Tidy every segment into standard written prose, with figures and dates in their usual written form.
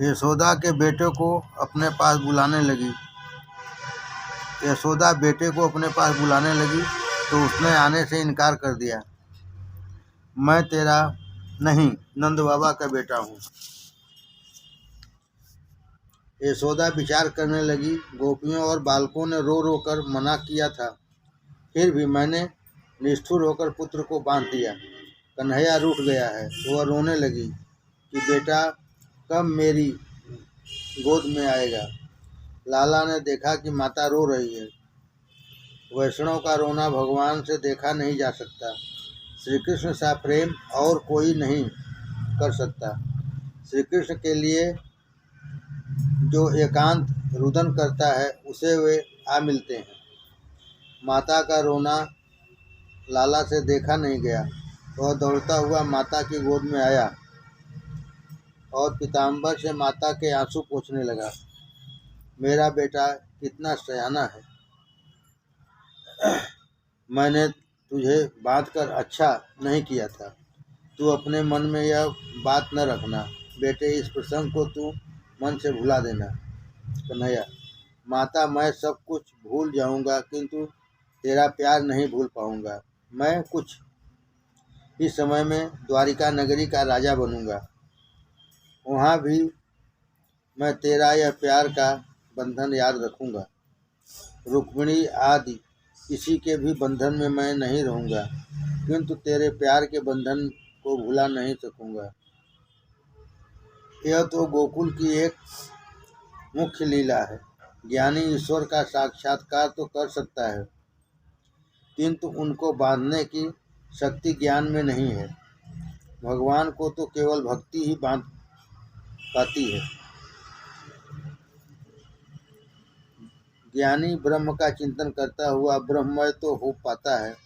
यशोदा के बेटे को अपने पास बुलाने लगी। यशोदा बेटे को अपने पास बुलाने लगी तो उसने आने से इनकार कर दिया। मैं तेरा नहीं, नंद बाबा का बेटा हूँ। यशोदा विचार करने लगी, गोपियों और बालकों ने रो रो कर मना किया था, फिर भी मैंने निष्ठुर होकर पुत्र को बांध दिया। कन्हैया रूठ गया है। वह रोने लगी कि बेटा कब मेरी गोद में आएगा। लाला ने देखा कि माता रो रही है। वैष्णव का रोना भगवान से देखा नहीं जा सकता। श्री कृष्ण सा प्रेम और कोई नहीं कर सकता। श्री कृष्ण के लिए जो एकांत रुदन करता है उसे वे आ मिलते हैं। माता का रोना लाला से देखा नहीं गया। वह दौड़ता हुआ माता की गोद में आया और पीताम्बर से माता के आंसू पोंछने लगा। मेरा बेटा कितना सयाना है। मैंने तुझे बांधकर अच्छा नहीं किया था। तू अपने मन में यह बात न रखना। बेटे, इस प्रसंग को तू मन से भुला देना। कन्हैया, माता, मैं सब कुछ भूल जाऊंगा किंतु तेरा प्यार नहीं भूल पाऊंगा। मैं कुछ ही समय में द्वारिका नगरी का राजा बनूंगा। वहाँ भी मैं तेरा यह प्यार का बंधन याद रखूंगा। रुक्मिणी आदि किसी के भी बंधन में मैं नहीं रहूंगा, किंतु तेरे प्यार के बंधन को भुला नहीं सकूंगा। यह तो गोकुल की एक मुख्य लीला है। ज्ञानी ईश्वर का साक्षात्कार तो कर सकता है, किंतु उनको बांधने की शक्ति ज्ञान में नहीं है। भगवान को तो केवल भक्ति ही बांध पाती है। ज्ञानी ब्रह्म का चिंतन करता हुआ ब्रह्ममय तो हो पाता है,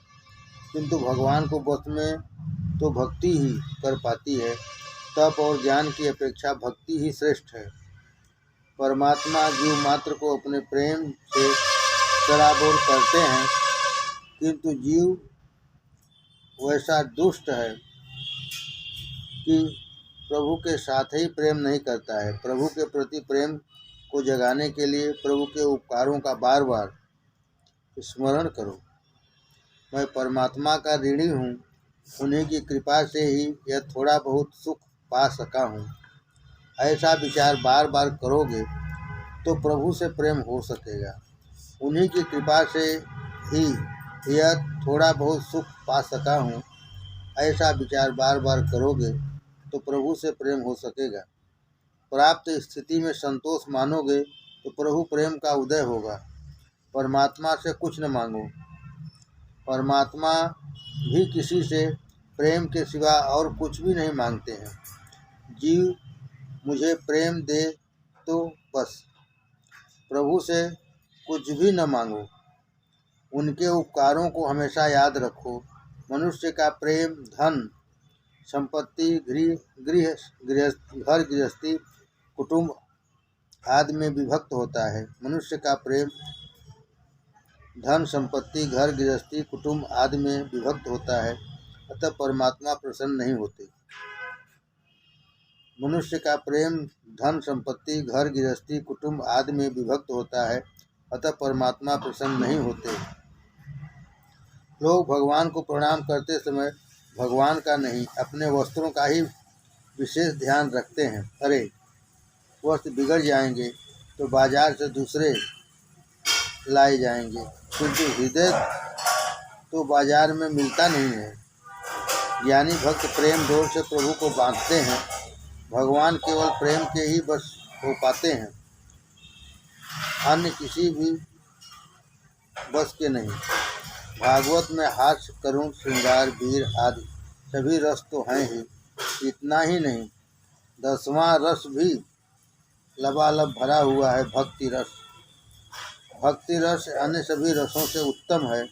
किंतु भगवान को बस में तो भक्ति ही कर पाती है। तप और ज्ञान की अपेक्षा भक्ति ही श्रेष्ठ है। परमात्मा जीव मात्र को अपने प्रेम से सराबोर करते हैं, किंतु जीव वैसा दुष्ट है कि प्रभु के साथ ही प्रेम नहीं करता है। प्रभु के प्रति प्रेम को जगाने के लिए प्रभु के उपकारों का बार बार स्मरण करो। मैं परमात्मा का ऋणी हूँ। उन्हीं की कृपा से ही यह थोड़ा बहुत सुख पा सका हूँ। ऐसा विचार बार बार करोगे तो प्रभु से प्रेम हो सकेगा। उन्हीं की कृपा से ही यह थोड़ा बहुत सुख पा सका हूँ। ऐसा विचार बार बार करोगे तो प्रभु से प्रेम हो सकेगा। प्राप्त स्थिति में संतोष मानोगे तो प्रभु प्रेम का उदय होगा। परमात्मा से कुछ न मांगो। परमात्मा भी किसी से प्रेम के सिवा और कुछ भी नहीं मांगते हैं। जीव मुझे प्रेम दे तो बस। प्रभु से कुछ भी न मांगो। उनके उपकारों को हमेशा याद रखो। मनुष्य का प्रेम धन संपत्ति घर गृहस्थी कुटुंब आदि में विभक्त होता है। मनुष्य का प्रेम धन संपत्ति घर गृहस्थी कुटुंब आदि में विभक्त होता है, अतः परमात्मा प्रसन्न नहीं होते। मनुष्य का प्रेम धन संपत्ति घर गृहस्थी कुटुंब आदि में विभक्त होता है, अतः परमात्मा प्रसन्न नहीं होते। लोग भगवान को प्रणाम करते समय भगवान का नहीं, अपने वस्त्रों का ही विशेष ध्यान रखते हैं। अरे, वस्त्र बिगड़ जाएंगे तो बाजार से दूसरे लाए जाएंगे, किंतु हृदय तो बाजार में मिलता नहीं है। ज्ञानी भक्त प्रेम डोर से प्रभु को बांधते हैं। भगवान केवल प्रेम के ही बस हो पाते हैं, अन्य किसी भी बस के नहीं। भागवत में हास्य करुण श्रृंगार वीर आदि सभी रस तो हैं ही। इतना ही नहीं, 10वां रस भी लबालब भरा हुआ है, भक्ति रस। भक्ति रस अन्य सभी रसों से उत्तम है।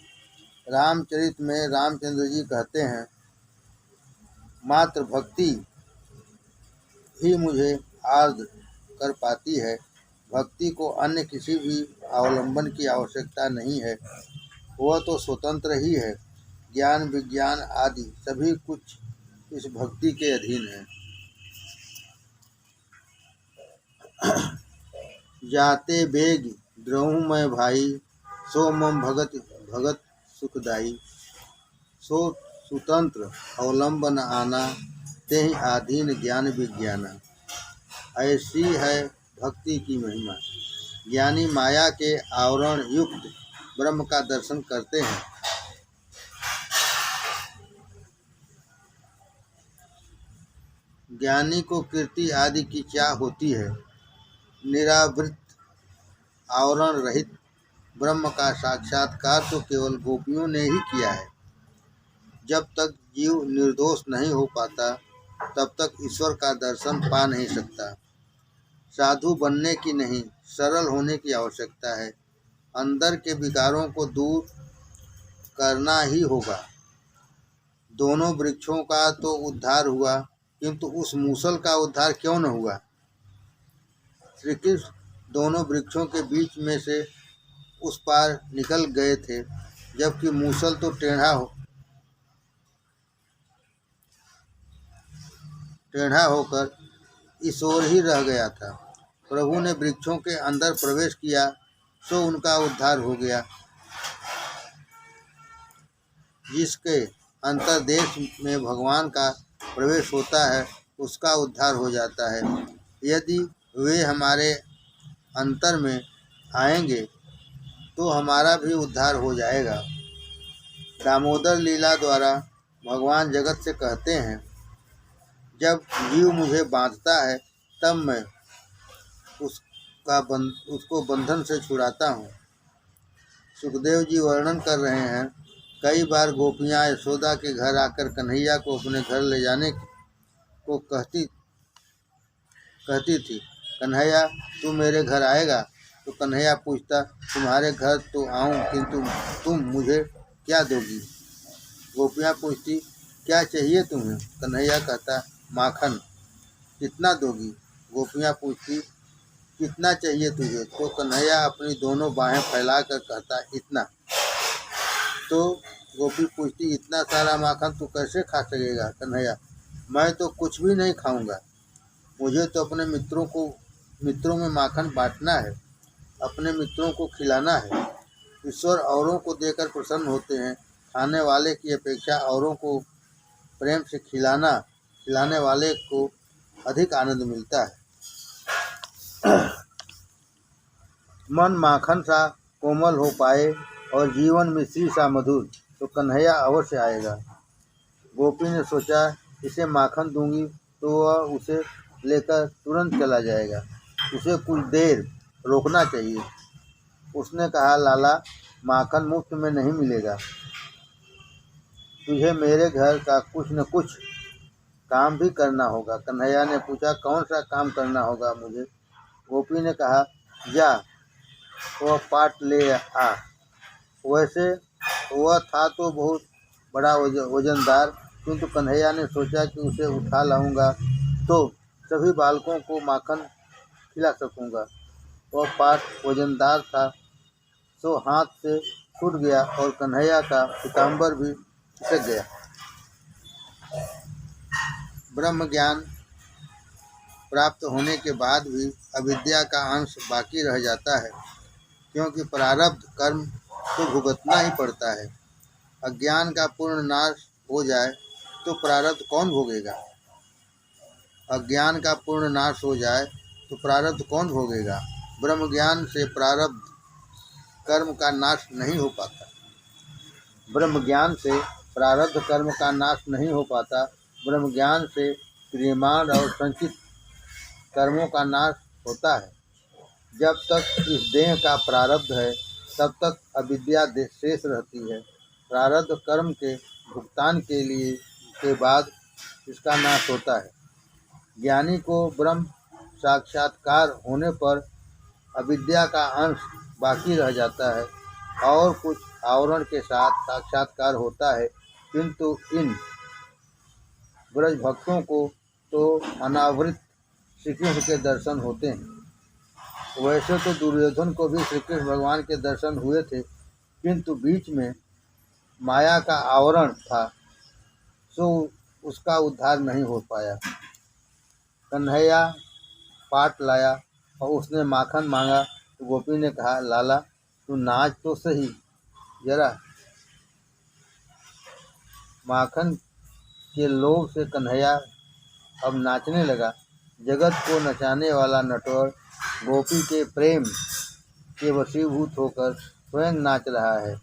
रामचरित में रामचंद्र जी कहते हैं, मात्र भक्ति ही मुझे आर्द्र कर पाती है। भक्ति को अन्य किसी भी अवलंबन की आवश्यकता नहीं है, वह तो स्वतंत्र ही है। ज्ञान विज्ञान आदि सभी कुछ इस भक्ति के अधीन है। जाते बेग द्रहूँ मैं भाई, सो मम भगत भगत सुखदाई। सो सुतंत्र अवलंबन आना, तेहि आधीन ज्ञान विज्ञाना। ऐसी है भक्ति की महिमा। ज्ञानी माया के आवरण युक्त ब्रह्म का दर्शन करते हैं। ज्ञानी को कीर्ति आदि की क्या होती है। निरावृत आवरण रहित ब्रह्म का साक्षात्कार तो केवल गोपियों ने ही किया है। जब तक जीव निर्दोष नहीं हो पाता तब तक ईश्वर का दर्शन पा नहीं सकता। साधु बनने की नहीं, सरल होने की आवश्यकता है। अंदर के विकारों को दूर करना ही होगा। दोनों वृक्षों का तो उद्धार हुआ, किंतु उस मूसल का उद्धार क्यों न हुआ। श्री कृष्ण दोनों वृक्षों के बीच में से उस पार निकल गए थे, जबकि मूसल तो टेढ़ा होकर इस ओर ही रह गया था। प्रभु ने वृक्षों के अंदर प्रवेश किया, सो उनका उद्धार हो गया। जिसके अंतर्देश में भगवान का प्रवेश होता है उसका उद्धार हो जाता है। यदि वे हमारे अंतर में आएंगे तो हमारा भी उद्धार हो जाएगा। दामोदर लीला द्वारा भगवान जगत से कहते हैं, जब जीव मुझे बांधता है तब मैं उसको बंधन से छुड़ाता हूँ। सुखदेव जी वर्णन कर रहे हैं, कई बार गोपियाँ यशोदा के घर आकर कन्हैया को अपने घर ले जाने को कहती थी। कन्हैया तू मेरे घर आएगा? तो कन्हैया पूछता, तुम्हारे घर तो आऊँ, किंतु तुम मुझे क्या दोगी? गोपियाँ पूछती, क्या चाहिए तुम्हें? कन्हैया कहता, माखन। कितना दोगी? गोपियाँ पूछती, कितना चाहिए तुझे? तो कन्हैया अपनी दोनों बाहें फैलाकर कहता, इतना। तो गोपी पूछती, इतना सारा माखन तू कैसे खा सकेगा? कन्हैया, मैं तो कुछ भी नहीं खाऊंगा, मुझे तो अपने मित्रों में माखन बांटना है, अपने मित्रों को खिलाना है। ईश्वर औरों को देकर प्रसन्न होते हैं। खाने वाले की अपेक्षा औरों को प्रेम से खिलाने वाले को अधिक आनंद मिलता है। मन माखन सा कोमल हो पाए और जीवन मिश्री सा मधुर, तो कन्हैया अवश्य आएगा। गोपी ने सोचा, इसे माखन दूंगी तो वह उसे लेकर तुरंत चला जाएगा, उसे कुछ देर रोकना चाहिए। उसने कहा, लाला, माखन मुफ्त में नहीं मिलेगा, तुझे मेरे घर का कुछ न कुछ काम भी करना होगा। कन्हैया ने पूछा, कौन सा काम करना होगा मुझे? गोपी ने कहा, जा वह पाट ले आ। वैसे वह था तो बहुत बड़ा वजनदार, किंतु कन्हैया ने सोचा कि उसे उठा लाऊंगा तो सभी बालकों को माखन खिला सकूंगा। वह पाट वजनदार था, सो हाथ से छूट गया और कन्हैया का पीताम्बर भी खिसक गया। ब्रह्म ज्ञान प्राप्त होने के बाद भी अविद्या का अंश बाकी रह जाता है, क्योंकि प्रारब्ध कर्म तो भुगतना ही पड़ता है। अज्ञान का पूर्ण नाश हो जाए तो प्रारब्ध कौन भोगेगा? अज्ञान का पूर्ण नाश हो जाए तो प्रारब्ध कौन भोगेगा? ब्रह्म ज्ञान से प्रारब्ध कर्म का नाश नहीं हो पाता। ब्रह्म ज्ञान से प्रारब्ध कर्म का नाश नहीं हो पाता। ब्रह्म ज्ञान से क्रियमाण और संचित कर्मों का नाश होता है। जब तक इस देह का प्रारब्ध है तब तक अविद्या शेष रहती है। प्रारब्ध कर्म के भुगतान के बाद इसका नाश होता है। ज्ञानी को ब्रह्म साक्षात्कार होने पर अविद्या का अंश बाकी रह जाता है और कुछ आवरण के साथ साक्षात्कार होता है, किंतु इन ब्रज भक्तों को तो अनावृत श्री कृष्ण के दर्शन होते हैं। वैसे तो दुर्योधन को भी श्री कृष्ण भगवान के दर्शन हुए थे, किंतु बीच में माया का आवरण था, सो उसका उद्धार नहीं हो पाया। कन्हैया पाट लाया और उसने माखन मांगा तो गोपी ने कहा, लाला तू नाच तो सही जरा। माखन के लोभ से कन्हैया अब नाचने लगा। जगत को नचाने वाला नटवर गोपी के प्रेम के वशीभूत होकर स्वयं नाच रहा है।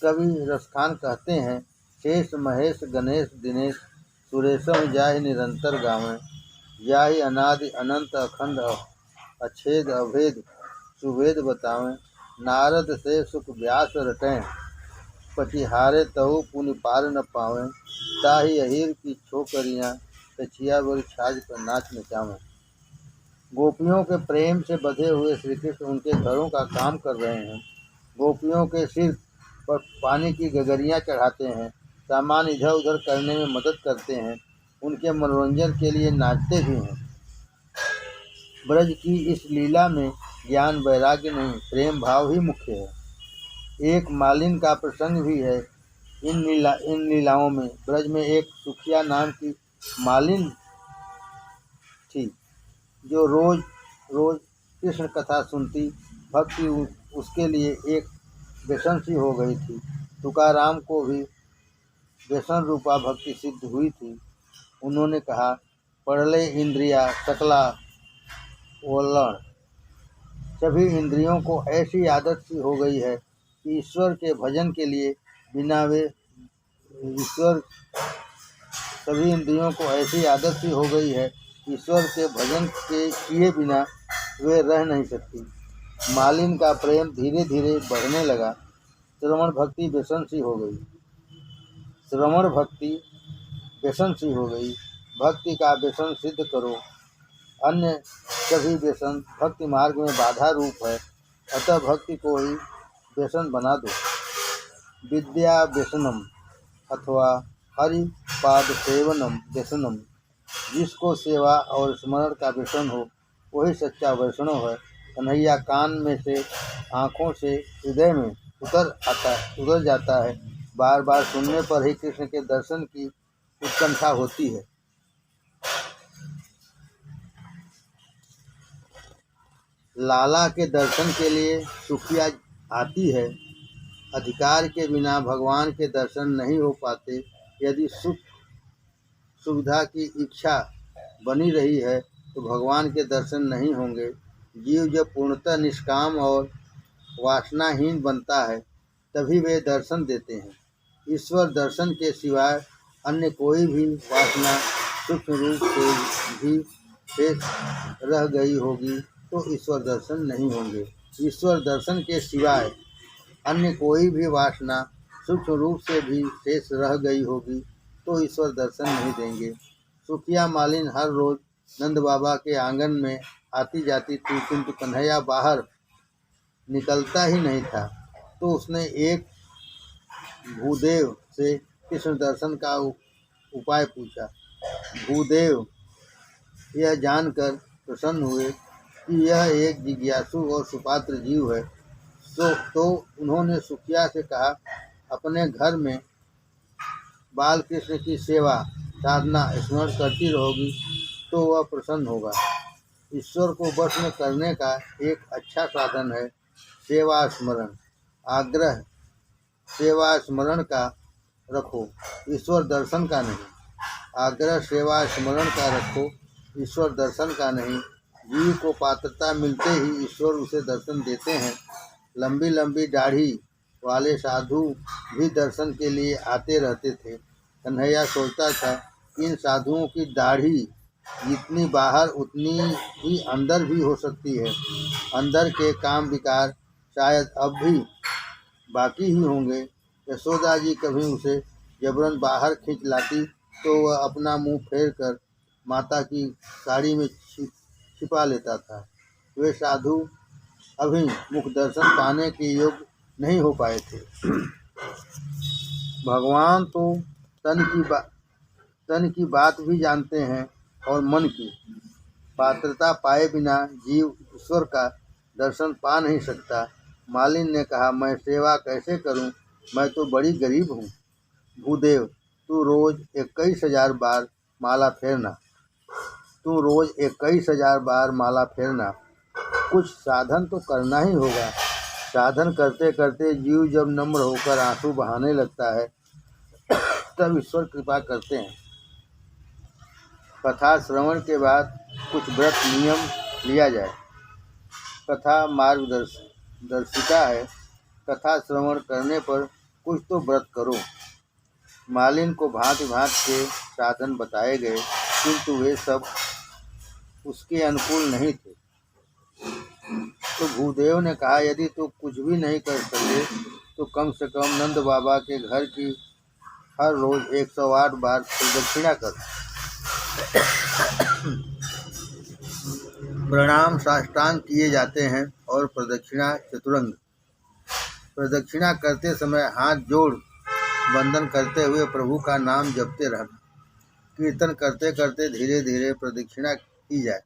कवि रसखान कहते हैं, शेष महेश गणेश दिनेश सुरेशम जाहि निरंतर गावें, जाहि अनादि अनंत अखंड अछेद अभेद सुवेद बतावें, नारद से सुख व्यास रटें, पतिहारे तहु पुनि पार न पावें, ताहि अहिर की छोकरियाँ कछिया बड़ी छाज पर नाच नचावें। गोपियों के प्रेम से बंधे हुए श्री कृष्ण उनके घरों का काम कर रहे हैं। गोपियों के सिर पर पानी की गगरियाँ चढ़ाते हैं, सामान इधर उधर करने में मदद करते हैं, उनके मनोरंजन के लिए नाचते भी हैं। ब्रज की इस लीला में ज्ञान वैराग्य नहीं, प्रेम भाव ही मुख्य है। एक मालिन का प्रसंग भी है इन लीलाओं में। ब्रज में एक सुखिया नाम की मालिन थी, जो रोज रोज कृष्ण कथा सुनती। भक्ति उसके लिए एक व्यसन सी हो गई थी। तुकाराम को भी व्यसन रूपा भक्ति सिद्ध हुई थी। उन्होंने कहा, पढ़ले इंद्रिया सकला वल्लण। सभी इंद्रियों को ऐसी आदत सी हो गई है कि ईश्वर के भजन के लिए बिना वे ईश्वर सभी इंद्रियों को ऐसी आदत सी हो गई है ईश्वर के भजन के किए बिना वे रह नहीं सकती। मालिन का प्रेम धीरे धीरे बढ़ने लगा। श्रवण भक्ति व्यसन सी हो गई। श्रवण भक्ति व्यसन सी हो गई। भक्ति का व्यसन सिद्ध करो। अन्य सभी व्यसन भक्ति मार्ग में बाधा रूप है, अतः भक्ति को ही व्यसन बना दो। विद्या व्यसनम अथवा हरि पाद सेवनम व्यसनम। जिसको सेवा और स्मरण का व्यसन हो वही सच्चा वैष्णव है। कन्हैया कान में से, आँखों से, हृदय में उतर जाता है। बार बार सुनने पर ही कृष्ण के दर्शन की उत्कंठा होती है। लाला के दर्शन के लिए सुखिया आती है। अधिकार के बिना भगवान के दर्शन नहीं हो पाते। यदि सुख सुविधा की इच्छा बनी रही है तो भगवान के दर्शन नहीं होंगे। जीव जब पूर्णतः निष्काम और वासनाहीन बनता है तभी वे दर्शन देते हैं। ईश्वर दर्शन के सिवाय अन्य कोई भी वासना सूक्ष्म रूप से भी शेष रह गई होगी तो ईश्वर दर्शन नहीं होंगे। ईश्वर दर्शन के सिवाय अन्य कोई भी वासना सूक्ष्म रूप से भी शेष रह गई होगी तो ईश्वर दर्शन नहीं देंगे। सुखिया मालिन हर रोज नंद बाबा के आंगन में आती जाती थी, किंतु कन्हैया बाहर निकलता ही नहीं था। तो उसने एक भूदेव से कृष्ण दर्शन का उपाय पूछा। भूदेव यह जानकर प्रसन्न हुए कि यह एक जिज्ञासु और सुपात्र जीव है। तो उन्होंने सुखिया से कहा, अपने घर में बाल कृष्ण की सेवा साधना स्मरण करती रहोगी तो वह प्रसन्न होगा। ईश्वर को वश में करने का एक अच्छा साधन है सेवा स्मरण। आग्रह सेवा स्मरण का रखो, ईश्वर दर्शन का नहीं। आग्रह सेवा स्मरण का रखो, ईश्वर दर्शन का नहीं। जीव को पात्रता मिलते ही ईश्वर उसे दर्शन देते हैं। लंबी लंबी दाढ़ी वाले साधु भी दर्शन के लिए आते रहते थे। कन्हैया सोचता था, इन साधुओं की दाढ़ी जितनी बाहर उतनी ही अंदर भी हो सकती है। अंदर के काम विकार शायद अब भी बाकी ही होंगे। यशोदा जी कभी उसे जबरन बाहर खींच लाती तो वह अपना मुंह फेर कर माता की साड़ी में छिपा लेता था। वे साधु अभी मुख दर्शन पाने के योग्य नहीं हो पाए थे। भगवान तो तन की बात भी जानते हैं और मन की। पात्रता पाए बिना जीव ईश्वर का दर्शन पा नहीं सकता। मालिन ने कहा, मैं सेवा कैसे करूं? मैं तो बड़ी गरीब हूं। भूदेव, तू रोज 21,000 बार माला फेरना। कुछ साधन तो करना ही होगा। साधन करते करते जीव जब नम्र होकर आंसू बहाने लगता है तब ईश्वर कृपा करते हैं। कथा श्रवण के बाद कुछ व्रत नियम लिया जाए। कथा मार्गदर्शिका है। कथा श्रवण करने पर कुछ तो व्रत करो। मालिन को भांति भांति के साधन बताए गए, किंतु वे सब उसके अनुकूल नहीं थे। तो भूदेव ने कहा, यदि तू कुछ भी नहीं कर सके तो कम से कम नंद बाबा के घर की हर रोज 108 बार प्रदक्षिणा कर। प्रणाम साष्टांग किए जाते हैं और प्रदक्षिणा चतुरंग। प्रदक्षिणा करते समय हाथ जोड़ वंदन करते हुए प्रभु का नाम जपते रहना। कीर्तन करते करते धीरे धीरे प्रदक्षिणा की जाए।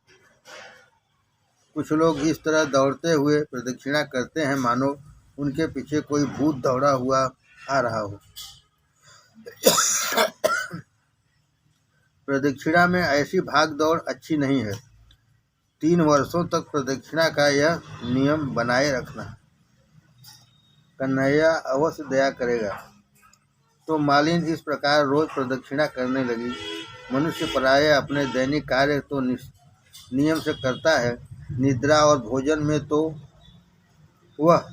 कुछ लोग इस तरह दौड़ते हुए प्रदक्षिणा करते हैं मानो उनके पीछे कोई भूत दौड़ा हुआ आ रहा हो। प्रदक्षिणा में ऐसी भाग दौड़ अच्छी नहीं है। 3 वर्षों तक प्रदक्षिणा का यह नियम बनाए रखना। कन्हैया अवश्य दया करेगा। तो मालिन इस प्रकार रोज प्रदक्षिणा करने लगी। मनुष्य प्रायः अपने दैनिक कार्य तो नियम से करता है, निद्रा और भोजन में तो वह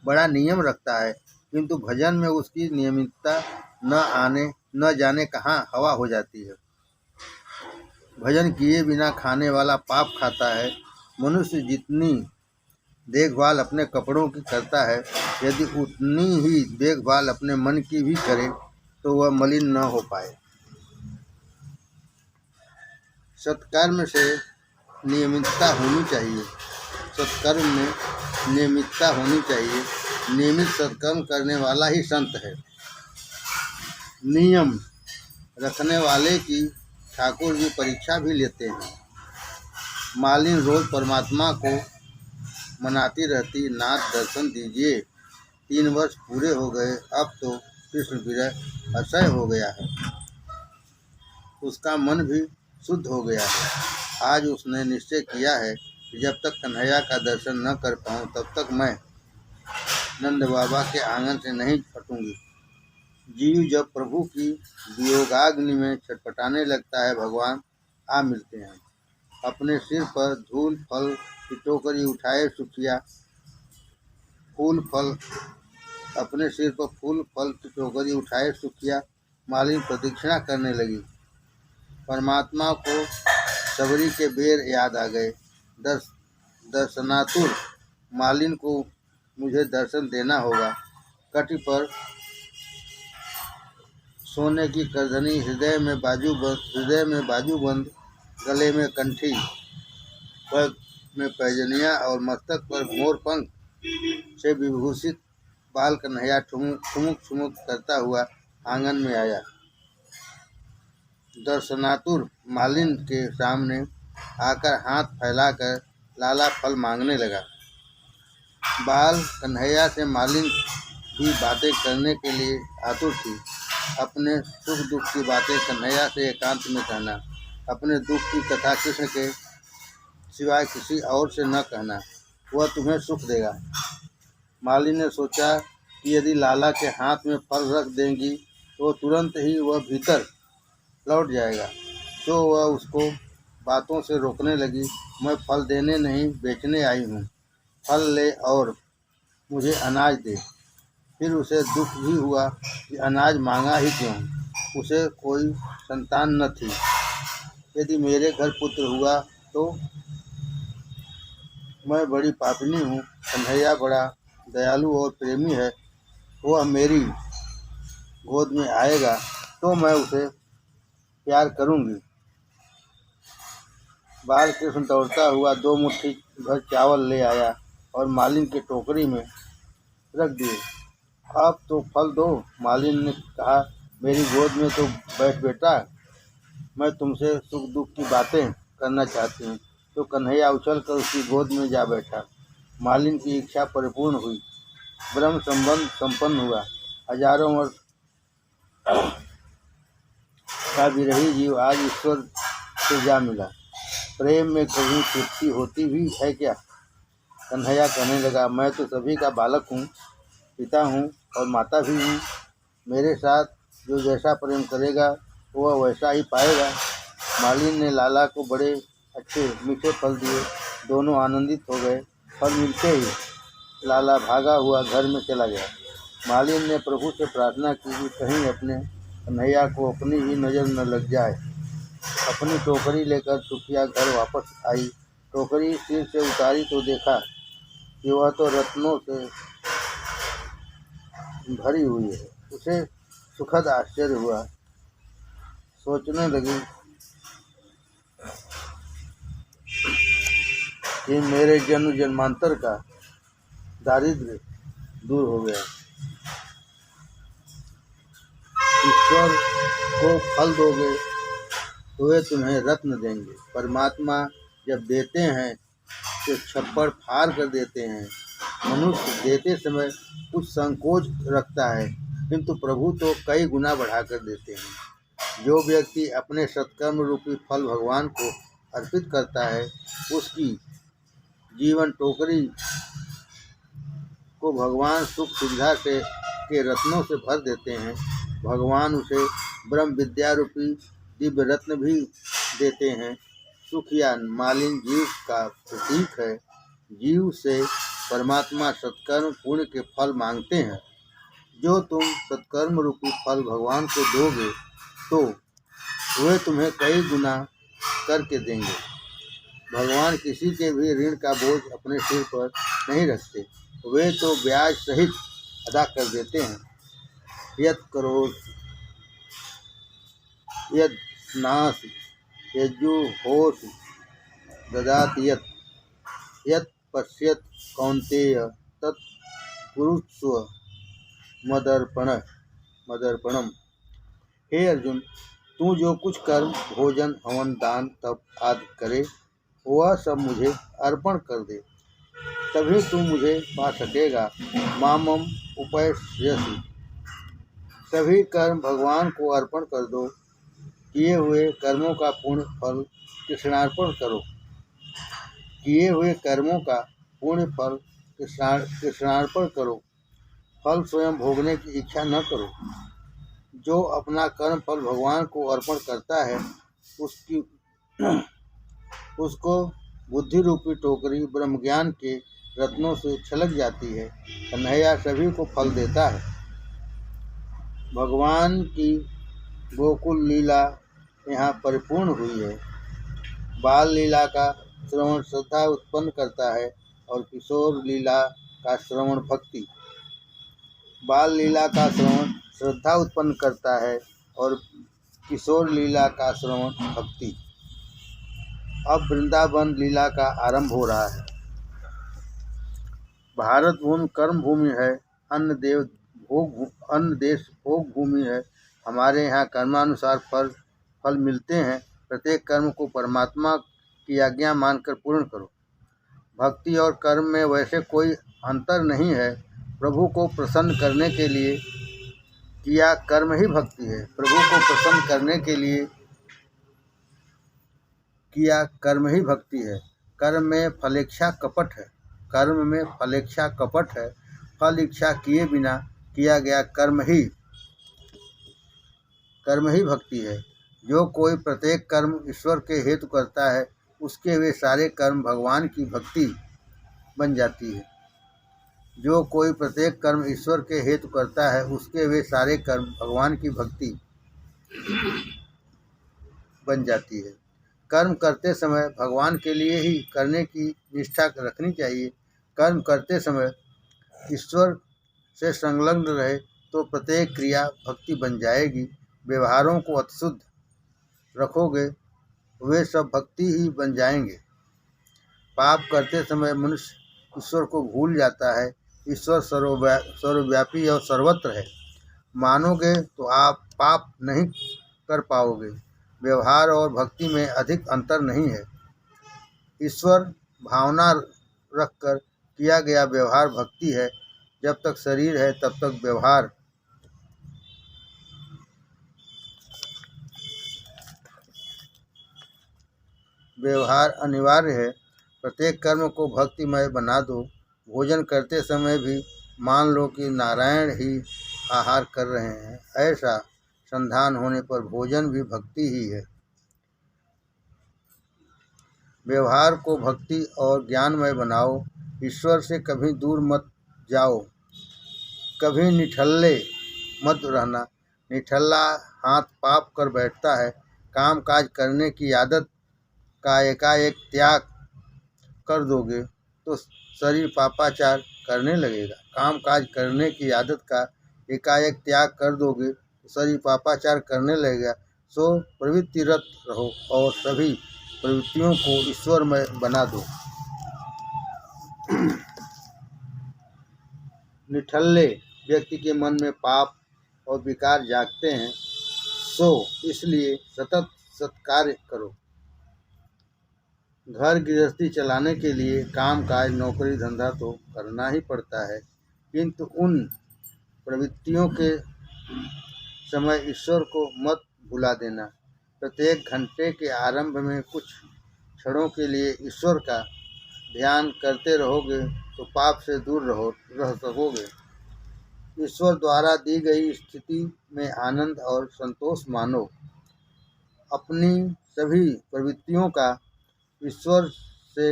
बड़ा नियम रखता है, किंतु भजन में उसकी नियमितता न जाने कहाँ हवा हो जाती है। भजन किए बिना खाने वाला पाप खाता है। मनुष्य जितनी देखभाल अपने कपड़ों की करता है, यदि उतनी ही देखभाल अपने मन की भी करे तो वह मलिन न हो पाए। सत्कर्म से नियमितता होनी चाहिए। सत्कर्म में नियमितता होनी चाहिए। नियमित सत्कर्म करने वाला ही संत है। नियम रखने वाले की ठाकुर जी परीक्षा भी लेते हैं। मालिन रोज परमात्मा को मनाती रहती, नाथ दर्शन दीजिए। 3 वर्ष पूरे हो गए, अब तो कृष्ण विरह असह्य हो गया है। उसका मन भी शुद्ध हो गया है। आज उसने निश्चय किया है कि जब तक कन्हैया का दर्शन न कर पाऊँ तब तक मैं नंद बाबा के आंगन से नहीं हटूंगी। जीव जब प्रभु की वियोगाग्नि में छटपटाने लगता है, भगवान आ मिलते हैं। अपने सिर पर धूल फल की टोकरी उठाए सुखिया फूल फल अपने सिर पर फूल फल की टोकरी उठाए सुखिया मालिन प्रदक्षिणा करने लगी। परमात्मा को सबरी के बेर याद आ गए। दर्शनातुर मालिन को मुझे दर्शन देना होगा। कटी पर सोने की करधनी, हृदय में बाजूबंद, गले में कंठी, पग में पैजनिया और मस्तक पर मोर पंख से विभूषित बाल कन्हैया ठुमुक करता हुआ आंगन में आया। दर्शनातुर मालिन के सामने आकर हाथ फैलाकर लाला फल मांगने लगा। बाल कन्हैया से मालिन भी बातें करने के लिए आतुर थी। अपने सुख दुख की बातें कन्हैया से एकांत में कहना। अपने दुख की कथा कृष्ण के सिवाय किसी और से न कहना, वह तुम्हें सुख देगा। मालिन ने सोचा कि यदि लाला के हाथ में फल रख देंगी तो तुरंत ही वह भीतर लौट जाएगा। तो वह उसको बातों से रोकने लगी। मैं फल देने नहीं, बेचने आई हूँ। फल ले और मुझे अनाज दे। फिर उसे दुख भी हुआ कि अनाज मांगा ही क्यों। उसे कोई संतान न थी। यदि मेरे घर पुत्र हुआ तो मैं बड़ी पापिनी हूँ। कन्हैया बड़ा दयालु और प्रेमी है। वह मेरी गोद में आएगा तो मैं उसे प्यार करूँगी। बाल कृष्ण दौड़ता हुआ 2 मुट्ठी भर चावल ले आया और मालिन की टोकरी में रख दिए। अब तो फल दो। मालिन ने कहा, मेरी गोद में तो बैठ बेटा, मैं तुमसे सुख दुख की बातें करना चाहती हूँ। तो कन्हैया उछल कर उसकी गोद में जा बैठा। मालिन की इच्छा परिपूर्ण हुई। ब्रह्म संबंध संपन्न हुआ। हजारों वर्ष का विरही जीव आज ईश्वर से जा मिला। प्रेम में कहीं तृप्ति होती भी है क्या? कन्हैया कहने लगा, मैं तो सभी का बालक हूँ, पिता हूँ और माता भी हूँ। मेरे साथ जो जैसा प्रेम करेगा वह वैसा ही पाएगा। मालिन ने लाला को बड़े अच्छे मीठे फल दिए। दोनों आनंदित हो गए। फल मिलते ही लाला भागा हुआ घर में चला गया। मालिन ने प्रभु से प्रार्थना की कि कहीं अपने कन्हैया को अपनी ही नज़र न लग जाए। अपनी टोकरी लेकर सुखिया घर वापस आई। टोकरी सिर से उतारी तो देखा कि वह तो रत्नों से भरी हुई है। उसे सुखद आश्चर्य हुआ। सोचने लगी कि मेरे जन्म जन्मांतर का दारिद्र्य दूर हो गया। ईश्वर को फल दोगे तो वे तुम्हें रत्न देंगे। परमात्मा जब देते हैं तो छप्पड़ फाड़ कर देते हैं। मनुष्य देते समय कुछ संकोच रखता है, किंतु प्रभु तो कई गुना बढ़ाकर देते हैं। जो व्यक्ति अपने सत्कर्म रूपी फल भगवान को अर्पित करता है, उसकी जीवन टोकरी को भगवान सुख सुविधा से के रत्नों से भर देते हैं। भगवान उसे ब्रह्म विद्या रूपी दिव्य रत्न भी देते हैं। सुख या मालिन जीव का प्रतीक है। जीव से परमात्मा सत्कर्म पुण्य के फल मांगते हैं। जो तुम सत्कर्म रूपी फल भगवान को दोगे तो वे तुम्हें कई गुना करके देंगे। भगवान किसी के भी ऋण का बोझ अपने सिर पर नहीं रखते। वे तो ब्याज सहित अदा कर देते हैं। यत् करोषि यत् स्नासि यज्जुहोषि ददाति यत् पश्यत् कौन्तेय तत् कुरुष्व मदर्पणम्। हे अर्जुन, तू जो कुछ कर्म, भोजन, हवन, दान, तप आदि करे, वह सब मुझे अर्पण कर दे, तभी तू मुझे पा सकेगा। मामम उपैस्यसि। सभी कर्म भगवान को अर्पण कर दो। किए हुए कर्मों का पुण्य फल कृष्णार्पण करो। किए हुए कर्मों का पुण्य फल कृष्णार्पण करो। फल स्वयं भोगने की इच्छा न करो। जो अपना कर्म फल भगवान को अर्पण करता है, उसको बुद्धि रूपी टोकरी ब्रह्म ज्ञान के रत्नों से छलक जाती है। कन्हैया सभी को फल देता है। भगवान की गोकुल लीला यहाँ परिपूर्ण हुई है। बाल लीला का श्रवण श्रद्धा उत्पन्न करता है और किशोर लीला का श्रवण भक्ति। बाल लीला का श्रवण श्रद्धा उत्पन्न करता है और किशोर लीला का श्रवण भक्ति। अब वृंदावन लीला का आरंभ हो रहा है। भारत भूमि कर्म भूमि है, अन्य देश भोग भूमि है। हमारे यहाँ कर्मानुसार फल मिलते हैं। प्रत्येक कर्म को परमात्मा की आज्ञा मानकर पूर्ण करो। भक्ति और कर्म में वैसे कोई अंतर नहीं है। प्रभु को प्रसन्न करने के लिए किया कर्म ही भक्ति है। प्रभु को प्रसन्न करने के लिए किया कर्म ही भक्ति है। कर्म में फलेच्छा कपट है। कर्म में फलेच्छा कपट है। फल इच्छा किए बिना किया गया कर्म ही भक्ति है। जो कोई प्रत्येक कर्म ईश्वर के हेतु करता है, उसके वे सारे कर्म भगवान की भक्ति बन जाती है। जो कोई प्रत्येक कर्म ईश्वर के हेतु करता है, उसके वे सारे कर्म भगवान की भक्ति बन जाती है। कर्म करते समय भगवान के लिए ही करने की निष्ठा रखनी चाहिए। कर्म करते समय ईश्वर से संलग्न रहे तो प्रत्येक क्रिया भक्ति बन जाएगी। व्यवहारों को अतिशुद्ध रखोगे, वे सब भक्ति ही बन जाएंगे। पाप करते समय मनुष्य ईश्वर को भूल जाता है। ईश्वर सर्वव्यापी और सर्वत्र है। मानोगे तो आप पाप नहीं कर पाओगे। व्यवहार और भक्ति में अधिक अंतर नहीं है। ईश्वर भावना रखकर किया गया व्यवहार भक्ति है। जब तक शरीर है तब तक व्यवहार अनिवार्य है, प्रत्येक कर्म को भक्तिमय बना दो। भोजन करते समय भी मान लो कि नारायण ही आहार कर रहे हैं। ऐसा संधान होने पर भोजन भी भक्ति ही है। व्यवहार को भक्ति और ज्ञानमय बनाओ। ईश्वर से कभी दूर मत जाओ। कभी निठल्ले मत रहना। निठल्ला हाथ पाप कर बैठता है। काम काज करने की आदत का एकाएक त्याग कर दोगे तो शरीर पापाचार करने लगेगा। काम काज करने की आदत का एकाएक त्याग कर दोगे तो शरीर पापाचार करने लगेगा। सो प्रवृत्तिरत रहो और सभी प्रवृत्तियों को ईश्वरमय बना दो। निठल्ले व्यक्ति के मन में पाप और विकार जागते हैं, सो इसलिए सतत सत्कार्य करो। घर गृहस्थी चलाने के लिए काम काज नौकरी धंधा तो करना ही पड़ता है, किंतु उन प्रवृत्तियों के समय ईश्वर को मत भुला देना। प्रत्येक घंटे के आरंभ में कुछ क्षणों के लिए ईश्वर का ध्यान करते रहोगे तो पाप से दूर रह सकोगे। ईश्वर द्वारा दी गई स्थिति में आनंद और संतोष मानो। अपनी सभी प्रवृत्तियों का ईश्वर से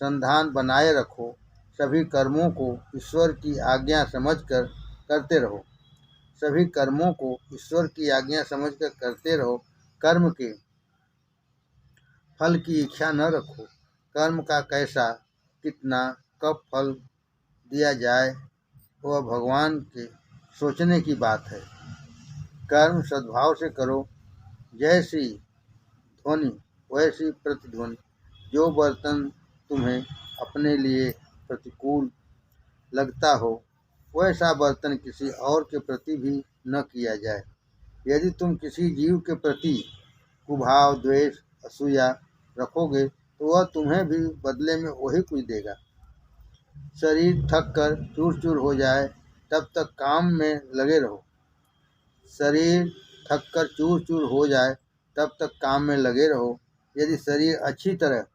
संधान बनाए रखो। सभी कर्मों को ईश्वर की आज्ञा समझकर करते रहो। सभी कर्मों को ईश्वर की आज्ञा समझकर करते रहो। कर्म के फल की इच्छा न रखो। कर्म का कैसा, कितना, कब फल दिया जाए वह भगवान के सोचने की बात है। कर्म सद्भाव से करो। जैसी ध्वनि वैसी प्रतिध्वनि। जो बर्तन तुम्हें अपने लिए प्रतिकूल लगता हो वैसा बर्तन किसी और के प्रति भी न किया जाए। यदि तुम किसी जीव के प्रति कुभाव, द्वेष, असूया रखोगे तो वह तुम्हें भी बदले में वही कुछ देगा। शरीर थक कर चूर चूर हो जाए तब तक काम में लगे रहो। शरीर थक कर चूर चूर हो जाए तब तक काम में लगे रहो। यदि शरीर अच्छी तरह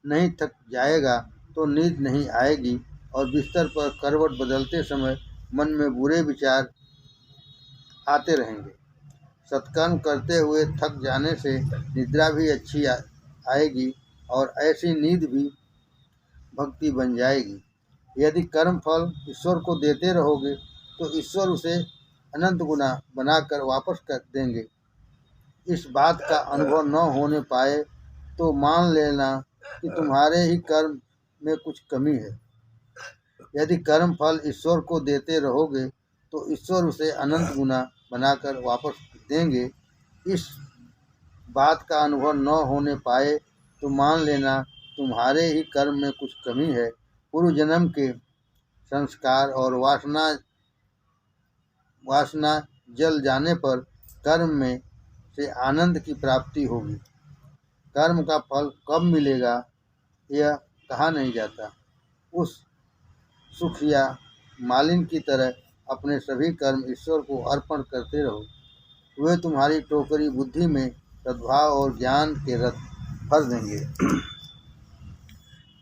नहीं थक जाएगा तो नींद नहीं आएगी और बिस्तर पर करवट बदलते समय मन में बुरे विचार आते रहेंगे। सत्कर्म करते हुए थक जाने से निद्रा भी अच्छी आएगी और ऐसी नींद भी भक्ति बन जाएगी। यदि कर्म फल ईश्वर को देते रहोगे तो ईश्वर उसे अनंत गुना बनाकर वापस कर देंगे। इस बात का अनुभव न होने पाए तो मान लेना कि तुम्हारे ही कर्म में कुछ कमी है। यदि कर्म फल ईश्वर को देते रहोगे तो ईश्वर उसे अनंत गुना बनाकर वापस देंगे। इस बात का अनुभव न होने पाए तो मान लेना तुम्हारे ही कर्म में कुछ कमी है। पूर्व जन्म के संस्कार और वासना जल जाने पर कर्म में से आनंद की प्राप्ति होगी। कर्म का फल कब मिलेगा यह कहा नहीं जाता। उस सुख या मालिन की तरह अपने सभी कर्म ईश्वर को अर्पण करते रहो। वे तुम्हारी टोकरी बुद्धि में सद्भाव और ज्ञान के रथ भर देंगे।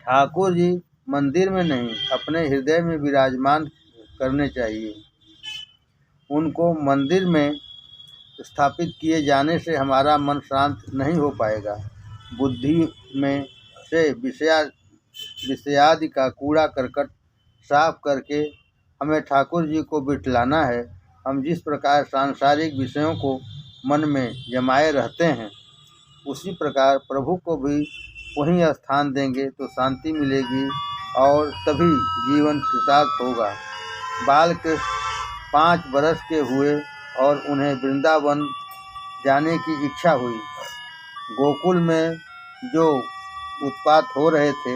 ठाकुर जी मंदिर में नहीं अपने हृदय में विराजमान करने चाहिए। उनको मंदिर में स्थापित किए जाने से हमारा मन शांत नहीं हो पाएगा। बुद्धि में से विषयादि का कूड़ा करकट साफ करके हमें ठाकुर जी को बिठलाना है। हम जिस प्रकार सांसारिक विषयों को मन में जमाए रहते हैं उसी प्रकार प्रभु को भी वहीं स्थान देंगे तो शांति मिलेगी और तभी जीवन कृतार्थ होगा। बाल के 5 बरस के हुए और उन्हें वृंदावन जाने की इच्छा हुई। गोकुल में जो उत्पात हो रहे थे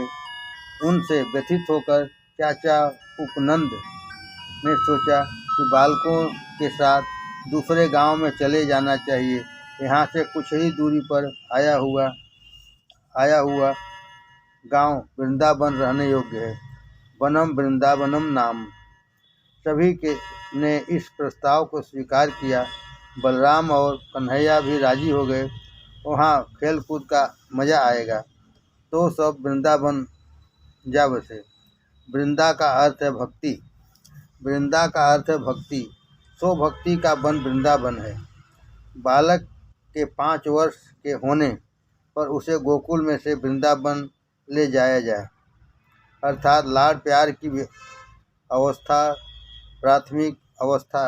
उनसे व्यथित होकर चाचा उपनंद ने सोचा कि बालकों के साथ दूसरे गांव में चले जाना चाहिए। यहाँ से कुछ ही दूरी पर आया हुआ गांव वृंदावन रहने योग्य है। वनम वृंदावनम नाम। सभी ने इस प्रस्ताव को स्वीकार किया। बलराम और कन्हैया भी राजी हो गए। वहाँ खेल कूद का मज़ा आएगा। तो सब वृंदावन जा बसे। वृंदा का अर्थ है भक्ति। वृंदा का अर्थ है भक्ति। सो भक्ति का वन वृंदावन है। बालक के 5 वर्ष के होने पर उसे गोकुल में से वृंदावन ले जाया जाए, अर्थात लाड प्यार की अवस्था प्राथमिक अवस्था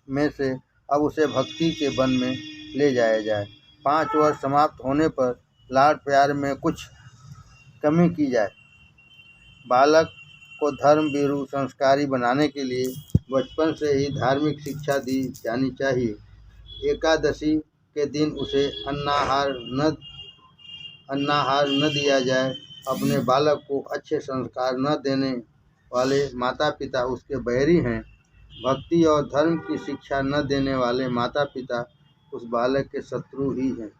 में से अब उसे भक्ति के वन में ले जाया जाए। 5 वर्ष समाप्त होने पर लाड प्यार में कुछ कमी की जाए। बालक को धर्म भीरू संस्कारी बनाने के लिए बचपन से ही धार्मिक शिक्षा दी जानी चाहिए। एकादशी के दिन उसे अन्नाहार न दिया जाए। अपने बालक को अच्छे संस्कार न देने वाले माता पिता उसके बैरी हैं। भक्ति और धर्म की शिक्षा न देने वाले माता पिता उस बालक के शत्रु ही हैं।